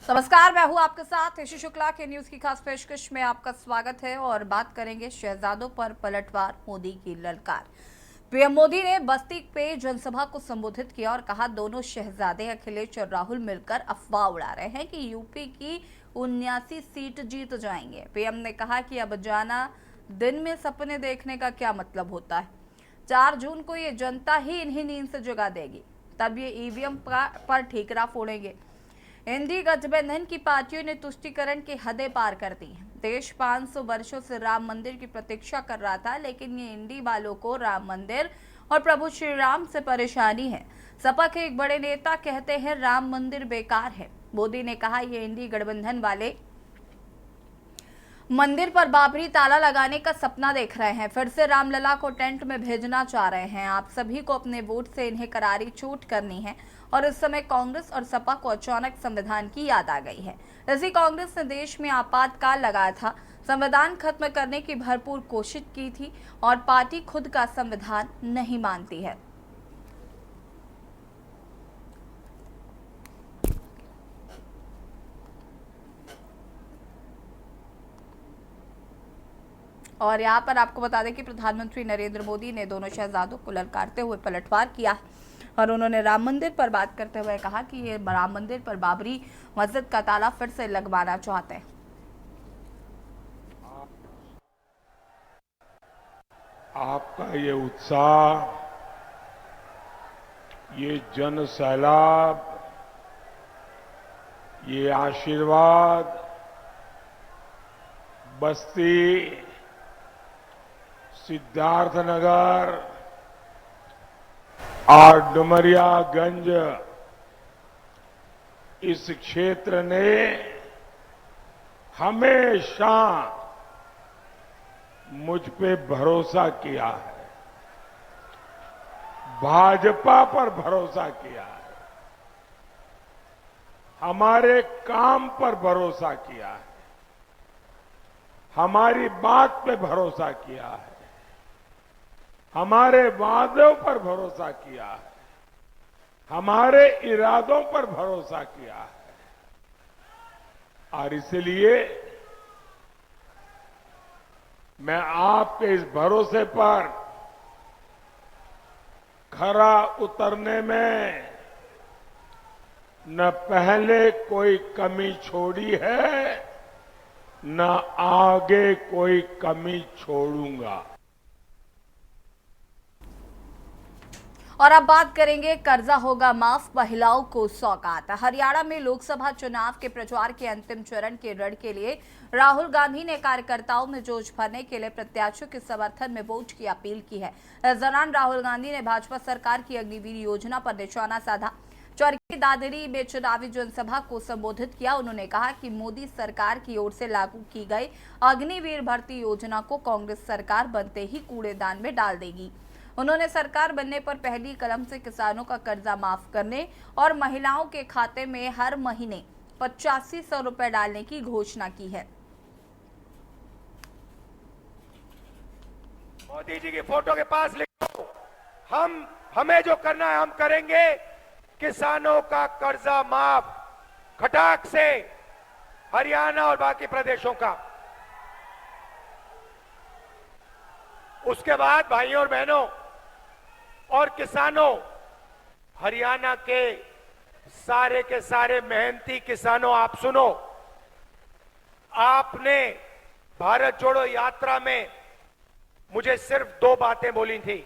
नमस्कार, मैं हूं आपके साथ ऋषि शुक्ला के न्यूज की खास पेशकश में आपका स्वागत है। और बात करेंगे शहजादों पर पलटवार, मोदी की ललकार। पीएम मोदी ने बस्ती पे जनसभा को संबोधित किया और कहा, दोनों शहजादे अखिलेश और राहुल मिलकर अफवाह उड़ा रहे हैं कि यूपी की 79 सीट जीत जाएंगे। पीएम ने कहा कि अब जाना दिन में सपने देखने का क्या मतलब होता है। 4 जून को ये जनता ही इन्हीं नींद से जगा देगी, तब ये ईवीएम पर ठीकरा फोड़ेंगे। इंडी गठबंधन की पार्टियों ने तुष्टीकरण की हदें पार कर दी। देश 500 वर्षों से राम मंदिर की प्रतीक्षा कर रहा था, लेकिन ये इंडी वालों को राम मंदिर और प्रभु श्री राम से परेशानी है। सपा के एक बड़े नेता कहते हैं राम मंदिर बेकार है। मोदी ने कहा, ये इंडी गठबंधन वाले मंदिर पर बाबरी ताला लगाने का सपना देख रहे हैं, फिर से रामलला को टेंट में भेजना चाह रहे हैं। आप सभी को अपने वोट से इन्हें करारी चोट करनी है। और इस समय कांग्रेस और सपा को अचानक संविधान की याद आ गई है। इसी कांग्रेस ने देश में आपातकाल लगाया था, संविधान खत्म करने की भरपूर कोशिश की थी और पार्टी खुद का संविधान नहीं मानती है। और यहाँ पर आपको बता दें कि प्रधानमंत्री नरेंद्र मोदी ने दोनों शहजादों को ललकारते हुए पलटवार किया और उन्होंने राम मंदिर पर बात करते हुए कहा कि ये राम मंदिर पर बाबरी मस्जिद का ताला फिर से लगवाना चाहते हैं। आपका ये उत्साह, ये जन सैलाब, ये आशीर्वाद बस्ती, सिद्धार्थनगर और डुमरियागंज इस क्षेत्र ने हमेशा मुझ पे भरोसा किया है, भाजपा पर भरोसा किया है, हमारे काम पर भरोसा किया है, हमारी बात पे भरोसा किया है, हमारे वादों पर भरोसा किया है, हमारे इरादों पर भरोसा किया है। और इसलिए मैं आपके इस भरोसे पर खरा उतरने में न पहले कोई कमी छोड़ी है, न आगे कोई कमी छोड़ूंगा। और अब बात करेंगे, कर्जा होगा माफ, महिलाओं को सौगात। हरियाणा में लोकसभा चुनाव के प्रचार के अंतिम चरण के रण के लिए राहुल गांधी ने कार्यकर्ताओं में जोश भरने के लिए प्रत्याशियों के समर्थन में वोट की अपील की है। इस दौरान राहुल गांधी ने भाजपा सरकार की अग्निवीर योजना पर निशाना साधा। चरखी दादरी में चुनावी जनसभा को संबोधित किया। उन्होंने कहा कि मोदी सरकार की ओर से लागू की गई अग्निवीर भर्ती योजना को कांग्रेस सरकार बनते ही कूड़ेदान में डाल देगी। उन्होंने सरकार बनने पर पहली कदम से किसानों का कर्जा माफ करने और महिलाओं के खाते में हर महीने 8500 रुपए डालने की घोषणा की है। मोदी जी की फोटो के पास लिखो, हमें जो करना है हम करेंगे। किसानों का कर्जा माफ खटाक से, हरियाणा और बाकी प्रदेशों का। उसके बाद भाइयों और बहनों और किसानों, हरियाणा के सारे मेहनती किसानों, आप सुनो। आपने भारत जोड़ो यात्रा में मुझे सिर्फ 2 बातें बोली थी।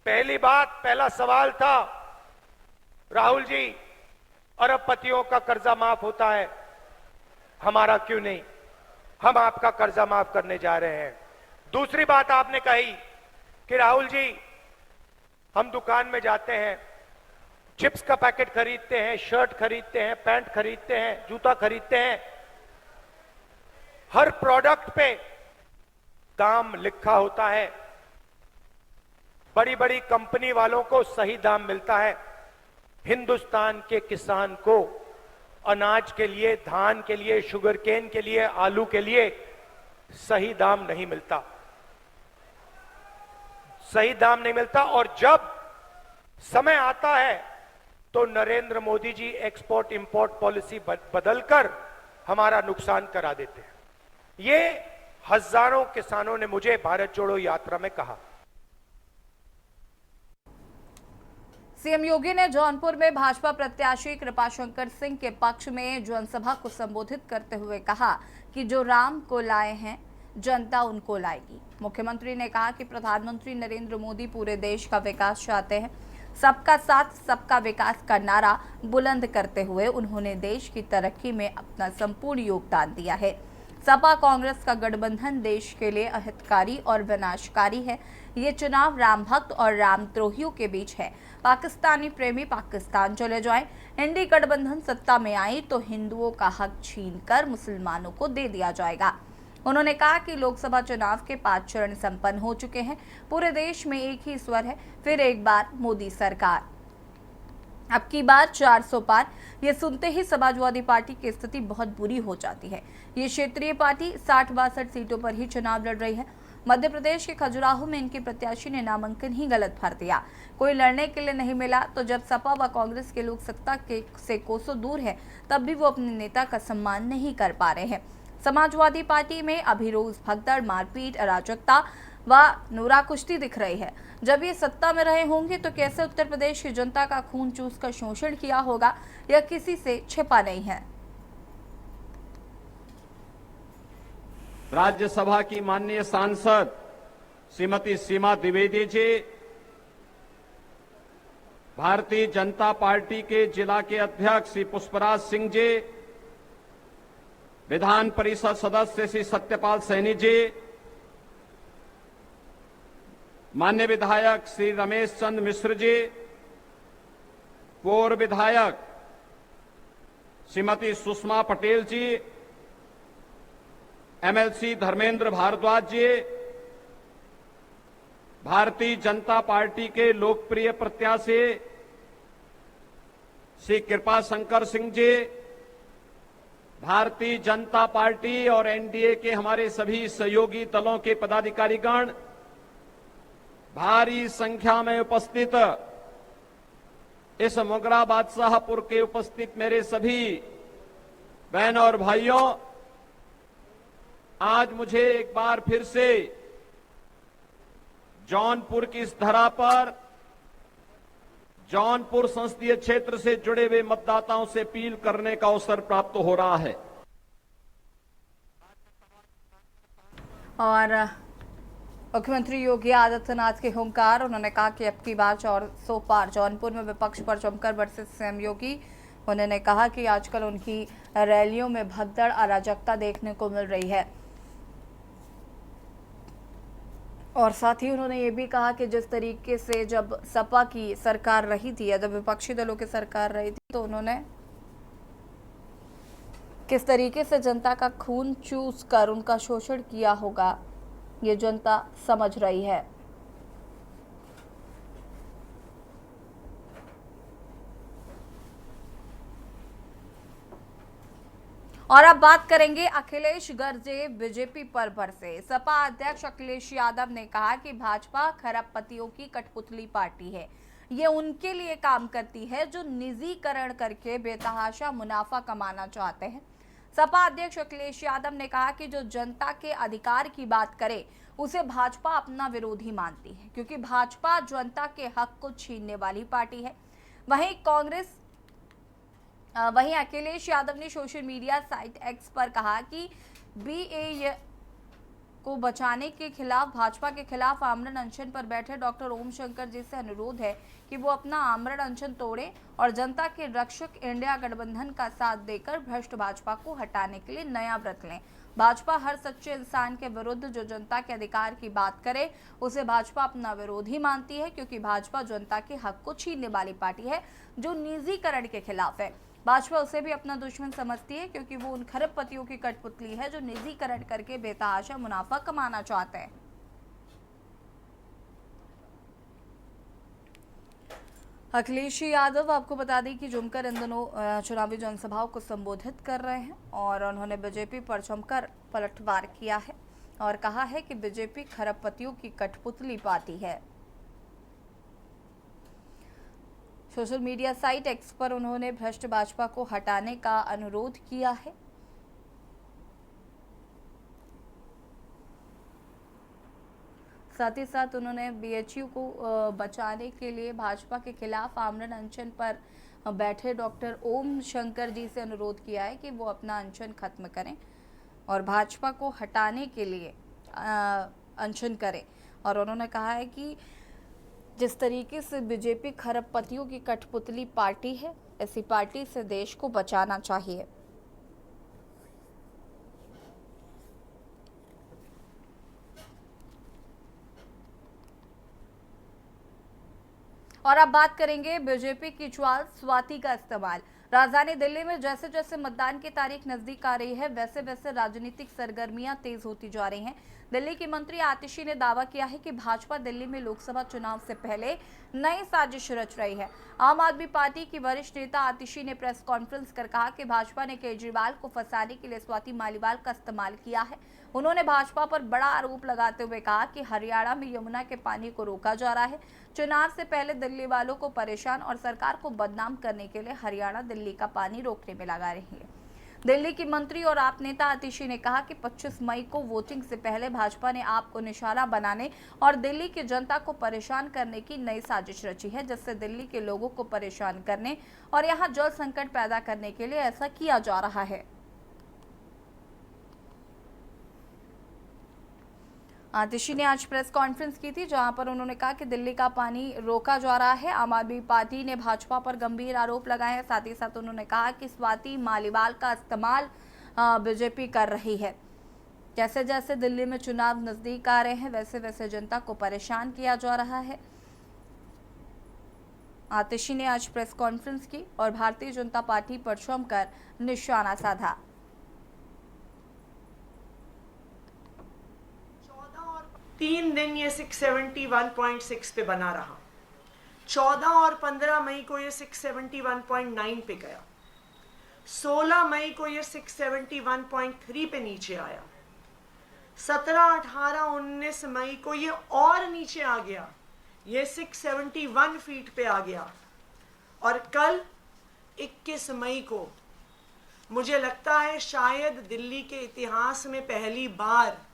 पहला सवाल था, राहुल जी, अरबपतियों का कर्जा माफ होता है, हमारा क्यों नहीं? हम आपका कर्जा माफ करने जा रहे हैं। दूसरी बात आपने कही कि राहुल जी, हम दुकान में जाते हैं, चिप्स का पैकेट खरीदते हैं, शर्ट खरीदते हैं, पैंट खरीदते हैं, जूता खरीदते हैं, हर प्रोडक्ट पे दाम लिखा होता है। बड़ी बड़ी कंपनी वालों को सही दाम मिलता है, हिंदुस्तान के किसान को अनाज के लिए, धान के लिए, शुगर केन के लिए, आलू के लिए सही दाम नहीं मिलता। सही दाम नहीं मिलता और जब समय आता है तो Narendra Modi ji export import policy बदलकर हमारा नुकसान करा देते हैं। ये हजारों किसानों ने मुझे भारत जोड़ो यात्रा में कहा। सीएम योगी ने जौनपुर में भाजपा प्रत्याशी कृपाशंकर सिंह के पक्ष में जनसभा को संबोधित करते हुए कहा कि जो राम को लाए हैं जनता उनको लाएगी। मुख्यमंत्री ने कहा कि प्रधानमंत्री नरेंद्र मोदी पूरे देश का विकास चाहते हैं। सबका साथ सबका विकास का नारा बुलंद करते हुए उन्होंने देश की तरक्की में अपना संपूर्ण योगदान दिया है। सपा कांग्रेस का गठबंधन देश के लिए अहितकारी और विनाशकारी है। ये चुनाव राम भक्त और रामद्रोहियों के बीच है। पाकिस्तानी प्रेमी पाकिस्तान चले जाएं। इंडी गठबंधन सत्ता में आई तो हिंदुओं का हक छीनकर मुसलमानों को दे दिया जाएगा। उन्होंने कहा कि लोकसभा चुनाव के 5 चरण संपन्न हो चुके हैं। पूरे देश में एक ही स्वर है, फिर एक बार मोदी सरकार, अब की बार 400 पार। ये सुनते ही समाजवादी पार्टी की स्थिति बहुत बुरी हो जाती है। ये क्षेत्रीय पार्टी 60-62 सीटों पर ही चुनाव लड़ रही है। मध्य प्रदेश के खजुराहो में इनके प्रत्याशी ने नामांकन ही गलत भर दिया। कोई लड़ने के लिए नहीं मिला, तो जब सपा व कांग्रेस के लोग सत्ता से कोसों दूर है, तब भी वो अपने नेता का सम्मान नहीं कर पा रहे हैं। समाजवादी पार्टी में अभी रोज भगदड़, मारपीट, अराजकता व नूरा कुश्ती दिख रही है। जब ये सत्ता में रहे होंगे तो कैसे उत्तर प्रदेश की जनता का खून चूस कर शोषण किया होगा, यह किसी से छिपा नहीं है। राज्यसभा की माननीय सांसद श्रीमती सीमा द्विवेदी जी, भारतीय जनता पार्टी के जिला के अध्यक्ष श्री पुष्पराज सिंह जी, विधान परिषद सदस्य श्री सत्यपाल सैनी जी, मान्य विधायक श्री रमेश चंद्र मिश्र जी, पूर्व विधायक श्रीमती सुषमा पटेल जी, एमएलसी धर्मेंद्र भारद्वाज जी, भारतीय जनता पार्टी के लोकप्रिय प्रत्याशी श्री कृपाशंकर सिंह जी, भारतीय जनता पार्टी और एनडीए के हमारे सभी सहयोगी दलों के पदाधिकारीगण, भारी संख्या में उपस्थित इस मोगरा बादशाहपुर के उपस्थित मेरे सभी बहनों और भाइयों, आज मुझे एक बार फिर से जौनपुर की इस धरा पर जौनपुर संसदीय क्षेत्र से जुड़े हुए मतदाताओं से अपील करने का अवसर प्राप्त हो रहा है। और मुख्यमंत्री योगी आदित्यनाथ के हुंकार, उन्होंने कहा कि अब की बार 400 पार। जौनपुर में विपक्ष पर जमकर बरसे सीएम योगी। उन्होंने कहा कि आजकल उनकी रैलियों में भगदड़, अराजकता देखने को मिल रही है। और साथ ही उन्होंने ये भी कहा कि जिस तरीके से जब सपा की सरकार रही थी या जब विपक्षी दलों की सरकार रही थी, तो उन्होंने किस तरीके से जनता का खून चूस कर उनका शोषण किया होगा, ये जनता समझ रही है। और अब बात करेंगे अखिलेश गर्जे बीजेपी पर बरसे। सपा अध्यक्ष अखिलेश यादव ने कहा कि भाजपा खरबपतियों की कठपुतली पार्टी है। ये उनके लिए काम करती है जो निजीकरण करके बेतहाशा मुनाफा कमाना चाहते हैं। सपा अध्यक्ष अखिलेश यादव ने कहा कि जो जनता के अधिकार की बात करे उसे भाजपा अपना विरोधी मानती है, क्योंकि भाजपा जनता के हक को छीनने वाली पार्टी है। वहीं अखिलेश यादव ने सोशल मीडिया साइट एक्स पर कहा कि बीए को बचाने के खिलाफ भाजपा के खिलाफ आमरण अनशन पर बैठे डॉक्टर ओम शंकर जी से अनुरोध है कि वो अपना आमरण अनशन तोड़ें और जनता के रक्षक इंडिया गठबंधन का साथ देकर भ्रष्ट भाजपा को हटाने के लिए नया व्रत लें। भाजपा हर सच्चे इंसान के विरुद्ध जो जनता के अधिकार की बात करे उसे भाजपा अपना विरोधी मानती है, क्योंकि भाजपा जनता के हक को छीनने वाली पार्टी है जो निजीकरण के खिलाफ है। भाजपा उसे भी अपना दुश्मन समझती है, क्योंकि वो उन खरबपतियों की कठपुतली है जो निजीकरण करके बेतहाशा मुनाफा कमाना चाहते हैं। अखिलेश यादव आपको बता दें कि जमकर इन दिनों चुनावी जनसभाओं को संबोधित कर रहे हैं और उन्होंने बीजेपी पर जमकर पलटवार किया है और कहा है कि बीजेपी खरबपतियों की कठपुतली पार्टी है। सोशल मीडिया साइट एक्स पर उन्होंने भ्रष्ट भाजपा को हटाने का अनुरोध किया है। साथ ही साथ उन्होंने बीएचयू को बचाने के लिए भाजपा के खिलाफ आमरण अनशन पर बैठे डॉक्टर ओम शंकर जी से अनुरोध किया है कि वो अपना अनशन खत्म करें और भाजपा को हटाने के लिए अनशन करें। और उन्होंने कहा है कि जिस तरीके से बीजेपी खरबपतियों की कठपुतली पार्टी है, ऐसी पार्टी से देश को बचाना चाहिए। और अब बात करेंगे बीजेपी की ज्वाल स्वाति का इस्तेमाल। राजधानी दिल्ली में जैसे जैसे मतदान की तारीख नजदीक आ रही है, वैसे वैसे राजनीतिक सरगर्मियां तेज होती जा रही हैं। दिल्ली की मंत्री आतिशी ने दावा किया है कि भाजपा दिल्ली में लोकसभा चुनाव से पहले नई साजिश रच रही है। आम आदमी पार्टी की वरिष्ठ नेता आतिशी ने प्रेस कॉन्फ्रेंस कर कहा कि भाजपा ने केजरीवाल को फंसाने के लिए स्वाति मालीवाल का इस्तेमाल किया है। उन्होंने भाजपा पर बड़ा आरोप लगाते हुए कहा कि हरियाणा में यमुना के पानी को रोका जा रहा है। चुनाव से पहले दिल्ली वालों को परेशान और सरकार को बदनाम करने के लिए हरियाणा दिल्ली का पानी रोकने में लगा रही है। दिल्ली की मंत्री और आप नेता आतिशी ने कहा कि 25 मई को वोटिंग से पहले भाजपा ने आप को निशाना बनाने और दिल्ली की जनता को परेशान करने की नई साजिश रची है, जिससे दिल्ली के लोगों को परेशान करने और यहां जल संकट पैदा करने के लिए ऐसा किया जा रहा है। आतिशी ने आज प्रेस कॉन्फ्रेंस की थी, जहां पर उन्होंने कहा कि दिल्ली का पानी रोका जा रहा है। आम आदमी पार्टी ने भाजपा पर गंभीर आरोप लगाए हैं। साथ ही साथ उन्होंने कहा कि स्वाति मालीवाल का इस्तेमाल बीजेपी कर रही है। जैसे जैसे दिल्ली में चुनाव नजदीक आ रहे हैं, वैसे वैसे जनता को परेशान किया जा रहा है। आतिशी ने आज प्रेस कॉन्फ्रेंस की और भारतीय जनता पार्टी पर जमकर निशाना साधा। 3 दिन ये 671.6 पे बना रहा। 14 और 15 मई को ये 671.9 पे गया। 16 मई को ये 671.3 पे नीचे आया। 17, 18, 19 मई को ये और नीचे आ गया, ये 671 फीट पे आ गया। और कल 21 मई को मुझे लगता है शायद दिल्ली के इतिहास में पहली बार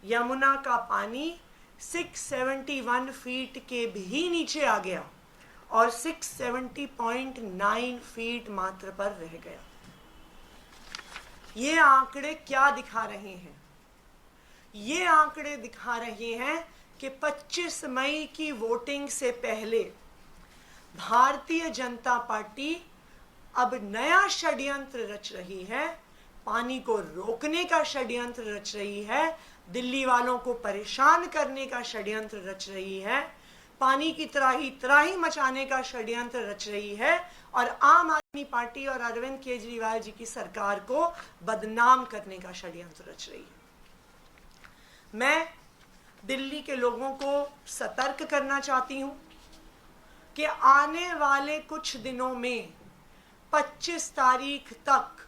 यमुना का पानी 671 फीट के भी नीचे आ गया और 670.9 फीट मात्र पर रह गया। ये आंकड़े क्या दिखा रहे हैं? ये आंकड़े दिखा रहे हैं कि 25 मई की वोटिंग से पहले भारतीय जनता पार्टी अब नया षड्यंत्र रच रही है, पानी को रोकने का षड्यंत्र रच रही है, दिल्ली वालों को परेशान करने का षड्यंत्र रच रही है, पानी की त्राही मचाने का षड्यंत्र रच रही है और आम आदमी पार्टी और अरविंद केजरीवाल जी की सरकार को बदनाम करने का षड्यंत्र रच रही है। मैं दिल्ली के लोगों को सतर्क करना चाहती हूं कि आने वाले कुछ दिनों में 25 तारीख तक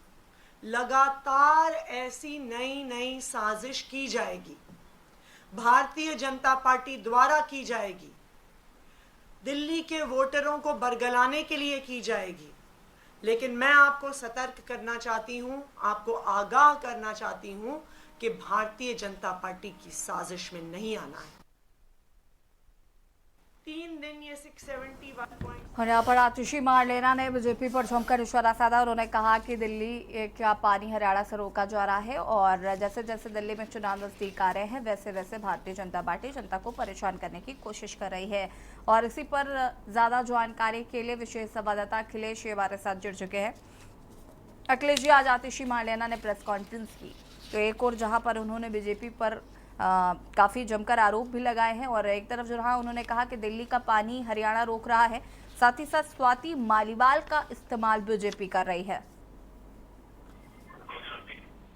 लगातार ऐसी नई साजिश की जाएगी, भारतीय जनता पार्टी द्वारा की जाएगी, दिल्ली के वोटरों को बरगलाने के लिए की जाएगी। लेकिन मैं आपको सतर्क करना चाहती हूं, आपको आगाह करना चाहती हूं कि भारतीय जनता पार्टी की साजिश में नहीं आना है। 3 दिन ये 671 और यहाँ पर आतिशी मारलेना ने बीजेपी पर जमकर निशाना साधा। उन्होंने कहा कि दिल्ली का पानी हरियाणा से रोका जा रहा है और जैसे जैसे दिल्ली में चुनाव नजदीक आ रहे हैं, वैसे वैसे भारतीय जनता पार्टी जनता को परेशान करने की कोशिश कर रही है। और इसी पर ज्यादा जानकारी के लिए विशेष संवाददाता अखिलेश हमारे साथ जुड़ चुके हैं। अखिलेश जी, आज आतिशी मारलेना ने प्रेस कॉन्फ्रेंस की, तो एक और जहाँ पर उन्होंने बीजेपी पर काफ़ी जमकर आरोप भी लगाए हैं और एक तरफ जो रहा उन्होंने कहा कि दिल्ली का पानी हरियाणा रोक रहा है, साथ ही साथ स्वाति मालीवाल का इस्तेमाल बीजेपी कर रही है।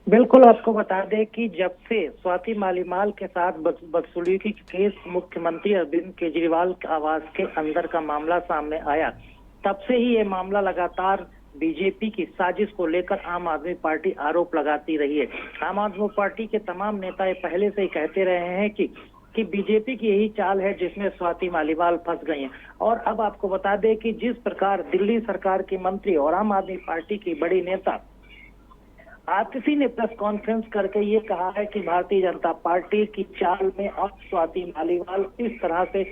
बिल्कुल, आपको बता दें कि जब से स्वाति मालीवाल के साथ बदसलूकी केस मुख्यमंत्री अरविंद केजरीवाल आवास के अंदर का मामला सामने आया, तब से ही ये मामला लगातार बीजेपी की साजिश को लेकर आम आदमी पार्टी आरोप लगाती रही है। आम आदमी पार्टी के तमाम नेता पहले से ही कहते रहे हैं कि कि बीजेपी की यही चाल है जिसमें स्वाति मालीवाल फंस गई हैं। और अब आपको बता दें कि जिस प्रकार दिल्ली सरकार के मंत्री और आम आदमी पार्टी की बड़ी नेता आतिशी ने प्रेस कॉन्फ्रेंस करके ये कहा है कि भारतीय जनता पार्टी की चाल में अब स्वाति मालीवाल इस तरह से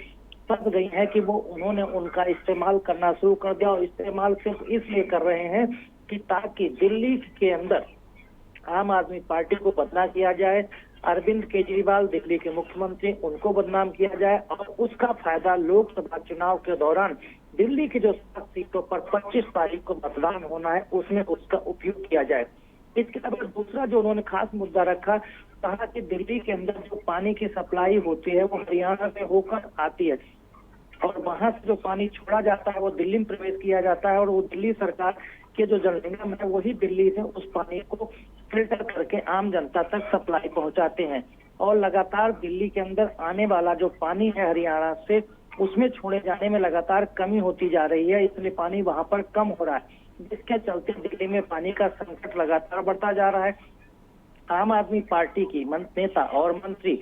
फंस गई है कि वो उन्होंने उनका इस्तेमाल करना शुरू कर दिया, और इस्तेमाल सिर्फ इसलिए कर रहे हैं कि ताकि दिल्ली के अंदर आम आदमी पार्टी को बदनाम किया जाए, अरविंद केजरीवाल दिल्ली के मुख्यमंत्री उनको बदनाम किया जाए, और उसका फायदा लोकसभा चुनाव के दौरान दिल्ली की जो 7 सीटों पर 25 तारीख को मतदान होना है उसमें उसका उपयोग किया जाए। इसके अलावा दूसरा जो उन्होंने खास मुद्दा रखा, कहा कि दिल्ली के अंदर जो पानी की सप्लाई होती है वो हरियाणा से होकर आती है, और वहां से जो पानी छोड़ा जाता है वो दिल्ली में प्रवेश किया जाता है, और वो दिल्ली सरकार के जो जल निगम है वही दिल्ली से उस पानी को फिल्टर करके आम जनता तक सप्लाई पहुंचाते हैं। और लगातार दिल्ली के अंदर आने वाला जो पानी है हरियाणा से, उसमें छोड़े जाने में लगातार कमी होती जा रही है, इसलिए पानी वहां पर कम हो रहा है, जिसके चलते दिल्ली में पानी का संकट लगातार बढ़ता जा रहा है। आम आदमी पार्टी की नेता और मंत्री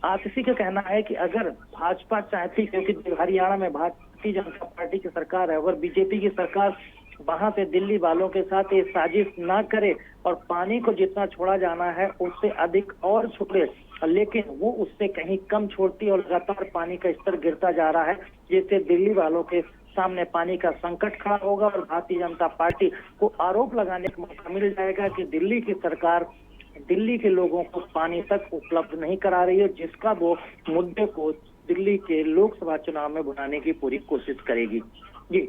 आतिशी का कहना है कि अगर भाजपा चाहती, क्योंकि हरियाणा में भारतीय जनता पार्टी की सरकार है, अगर बीजेपी की सरकार वहां से दिल्ली वालों के साथ ये साजिश ना करे और पानी को जितना छोड़ा जाना है उससे अधिक और छोड़े, लेकिन वो उससे कहीं कम छोड़ती और लगातार पानी का स्तर गिरता जा रहा है, जिससे दिल्ली वालों के सामने पानी का संकट खड़ा होगा और भारतीय जनता पार्टी को आरोप लगाने का मौका मिल जाएगा कि दिल्ली की सरकार दिल्ली के लोगों को पानी तक उपलब्ध नहीं करा रही है, जिसका वो मुद्दे को दिल्ली के लोकसभा चुनाव में बुलाने की पूरी कोशिश करेगी। जी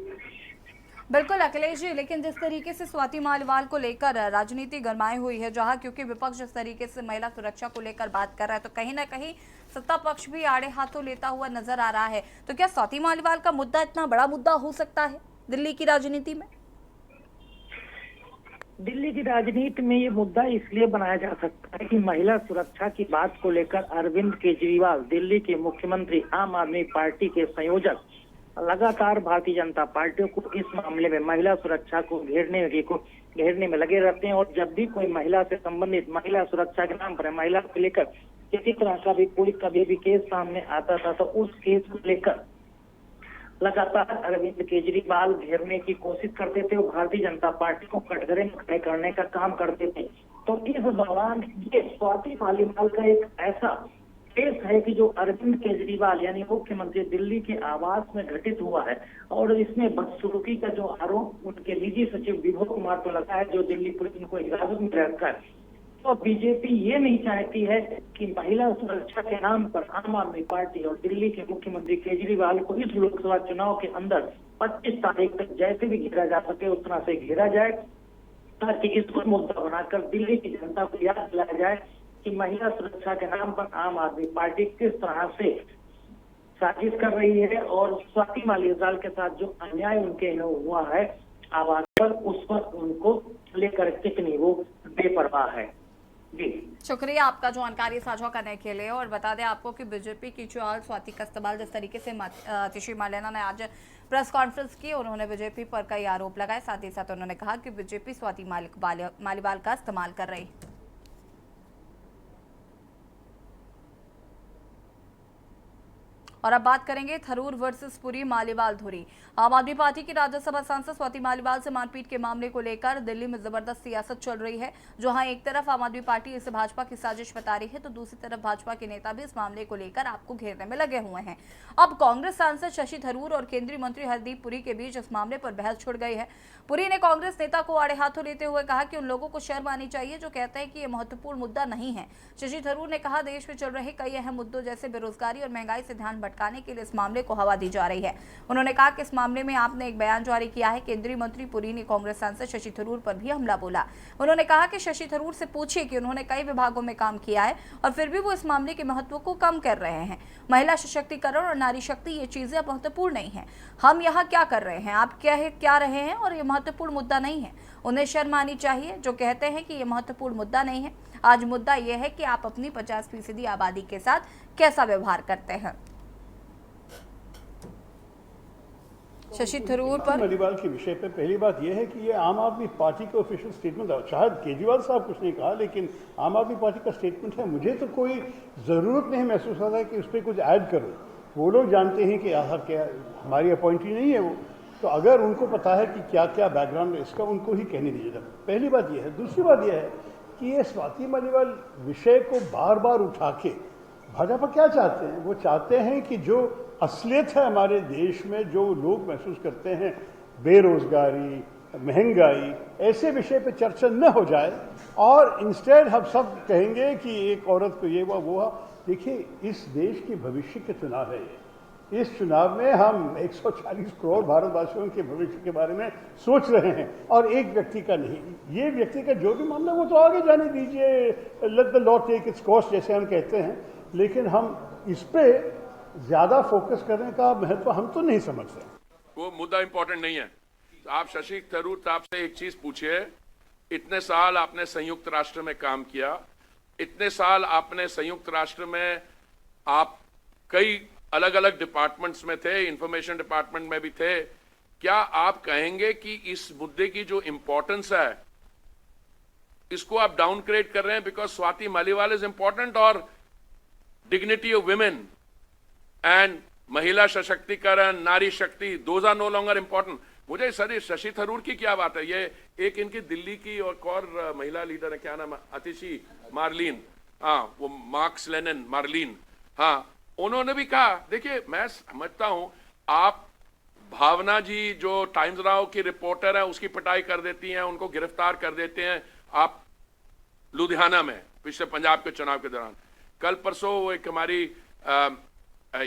बिल्कुल अखिलेश जी, लेकिन जिस तरीके से स्वाति मालीवाल को लेकर राजनीति गरमाई हुई है, जहां क्योंकि विपक्ष जिस तरीके से महिला सुरक्षा को लेकर बात कर रहा है, तो कहीं ना कहीं सत्ता पक्ष भी आड़े हाथों लेता हुआ नजर आ रहा है। तो क्या स्वाति मालीवाल का मुद्दा इतना बड़ा मुद्दा हो सकता है दिल्ली की राजनीति में? दिल्ली की राजनीति में ये मुद्दा इसलिए बनाया जा सकता है कि महिला सुरक्षा की बात को लेकर अरविंद केजरीवाल दिल्ली के मुख्यमंत्री आम आदमी पार्टी के संयोजक लगातार भारतीय जनता पार्टी को इस मामले में महिला सुरक्षा को घेरने में लगे रहते हैं, और जब भी कोई महिला से संबंधित महिला सुरक्षा के नाम पर महिला को लेकर किसी तरह का भी कोई कभी भी केस सामने आता था तो उस केस को लेकर लगातार अरविंद केजरीवाल घेरने की कोशिश करते थे और भारतीय जनता पार्टी को कटघरे में खड़े करने का काम करते थे। तो इस दौरान ये स्वाति मालीवाल का एक ऐसा केस है कि जो अरविंद केजरीवाल यानी मुख्यमंत्री दिल्ली के आवास में घटित हुआ है, और इसमें बदसलूकी का जो आरोप उनके निजी सचिव विभो कुमार को लगा है, जो दिल्ली पुलिस उनको हिरासत में रखा है। तो बीजेपी ये नहीं चाहती है कि महिला सुरक्षा के नाम पर आम आदमी पार्टी और दिल्ली के मुख्यमंत्री केजरीवाल को इस लोकसभा चुनाव के अंदर 25 तारीख तक जैसे भी घेरा जा सके उस तरह से घेरा जाए, ताकि इसको मुद्दा बनाकर दिल्ली की जनता को याद दिलाया जाए कि महिला सुरक्षा के नाम पर आम आदमी पार्टी किस तरह से साजिश कर रही है, और स्वाति मालीवाल के साथ जो अन्याय उनके हुआ है आवाज पर, उस पर उनको लेकर कितनी वो बेपरवाह है। जी शुक्रिया आपका जानकारी साझा करने के लिए। और बता दें आपको कि बीजेपी की चाल स्वाति का इस्तेमाल जिस तरीके से आतिशी मालेना ने आज प्रेस कॉन्फ्रेंस की, उन्होंने बीजेपी पर कई आरोप लगाए, साथ ही साथ उन्होंने कहा कि बीजेपी स्वाति मालीवाल का इस्तेमाल कर रही है। और अब बात करेंगे थरूर वर्सेस पुरी मालीवाल धुरी। आम आदमी पार्टी की राज्यसभा सांसद स्वाति मालीवाल से मारपीट के मामले को लेकर दिल्ली में जबरदस्त सियासत चल रही है, जहां एक तरफ आम आदमी पार्टी इसे भाजपा की साजिश बता रही है, तो दूसरी तरफ भाजपा के नेता भी इस मामले को लेकर आपको घेरने में लगे हुए हैं। अब कांग्रेस सांसद शशि थरूर और केंद्रीय मंत्री हरदीप पुरी के बीच इस मामले पर बहस छिड़ गई है। पुरी ने कांग्रेस नेता को आड़े हाथों लेते हुए कहा कि उन लोगों को शर्म आनी चाहिए जो कहते हैं कि यह महत्वपूर्ण मुद्दा नहीं है। शशि थरूर ने कहा, देश में चल रहे कई अहम मुद्दों जैसे बेरोजगारी और महंगाई से ध्यान भटकाने के लिए इस मामले को हवा दी जा रही है। उन्होंने कहा कि इस मामले में आपने एक बयान जारी किया है। केंद्रीय मंत्री पुरी ने कांग्रेस सांसद शशि थरूर पर भी हमला बोला। उन्होंने कहा कि शशि थरूर से पूछिए कि उन्होंने कई विभागों में काम किया है और फिर भी वो इस मामले के महत्व को कम कर रहे हैं। महिला सशक्तिकरण और नारी शक्ति ये चीजें महत्वपूर्ण नहीं है। हम यहाँ क्या कर रहे हैं, आप क्या रहे हैं, और ये महत्वपूर्ण मुद्दा नहीं है। उन्हें शर्म आनी चाहिए जो कहते हैं कि ये महत्वपूर्ण मुद्दा नहीं है। आज मुद्दा यह है कि आप अपनी 50% आबादी के साथ कैसा व्यवहार करते हैं। शशि थरूर पर मणिवाल के विषय पर पहली बात यह है कि ये आम आदमी पार्टी का ऑफिशियल स्टेटमेंट है। शायद केजरीवाल साहब कुछ नहीं कहा, लेकिन आम आदमी पार्टी का स्टेटमेंट है। मुझे तो कोई ज़रूरत नहीं महसूस होता है कि उस पर कुछ ऐड करूँ। वो लोग जानते हैं कि आखिर क्या हमारी अपॉइंटी नहीं है वो, तो अगर उनको पता है कि क्या क्या बैकग्राउंड है इसका, उनको ही कहने दीजिएगा। पहली बात यह है। दूसरी बात यह है कि ये स्वाति मलिवाल विषय को बार बार उठा के भाजपा क्या चाहते हैं? वो चाहते हैं कि जो असलियत है हमारे देश में, जो लोग महसूस करते हैं, बेरोजगारी, महंगाई, ऐसे विषय पे चर्चा न हो जाए और इंस्टेड हम सब कहेंगे कि एक औरत को ये हुआ वो हुआ। देखिए, इस देश के भविष्य के चुनाव है ये। इस चुनाव में हम 140 करोड़ भारतवासियों के भविष्य के बारे में सोच रहे हैं और एक व्यक्ति का नहीं। ये व्यक्ति का जो भी मामला वो तो आगे जाने दीजिए, let the law take its course जैसे हम कहते हैं, लेकिन हम इस पे ज्यादा फोकस करने का महत्व हम तो नहीं समझते। वो मुद्दा इंपॉर्टेंट नहीं है। आप शशि थरूर साहब से एक चीज पूछिए, इतने साल आपने संयुक्त राष्ट्र में काम किया, इतने साल आपने संयुक्त राष्ट्र में आप कई अलग अलग डिपार्टमेंट्स में थे, इंफॉर्मेशन डिपार्टमेंट में भी थे। क्या आप कहेंगे कि इस मुद्दे की जो इंपॉर्टेंस है इसको आप डाउनग्रेड कर रहे हैं because Swati Maliwal is important, और डिग्निटी ऑफ विमेन एंड महिला सशक्तिकरण, नारी शक्ति, those are no longer important? मुझे सर शशि थरूर की क्या बात है? ये एक इनकी दिल्ली की और महिला लीडर है, क्या नाम है, आतिशी मार्लिन, हाँ वो मार्क्स लेनिन मार्लिन, हाँ उन्होंने भी कहा। देखिए, मैं समझता हूं आप भावना जी जो टाइम्स नाउ की रिपोर्टर है उसकी पिटाई कर देती हैं, उनको गिरफ्तार कर देते हैं आप लुधियाना में पिछले पंजाब के चुनाव के दौरान। कल परसों एक हमारी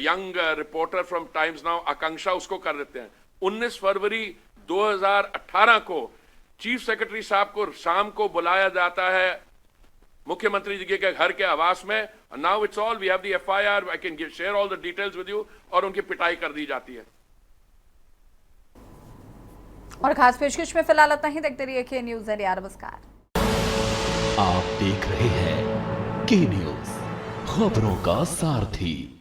young reporter from Times Now Akanksha, उसको कर देते हैं। 19 फरवरी 2018 को चीफ सेक्रेटरी साहब को शाम को बुलाया जाता है मुख्यमंत्री जी के घर के आवास में। Now it's all we have the FIR, I can share all the details with you, और उनकी पिटाई कर दी जाती है। और खास पेशकश में फिलहाल इतना ही। देखते रहिए के न्यूज़। नमस्कार। आप देख रहे हैं के न्यूज़, खबरों का सारथी।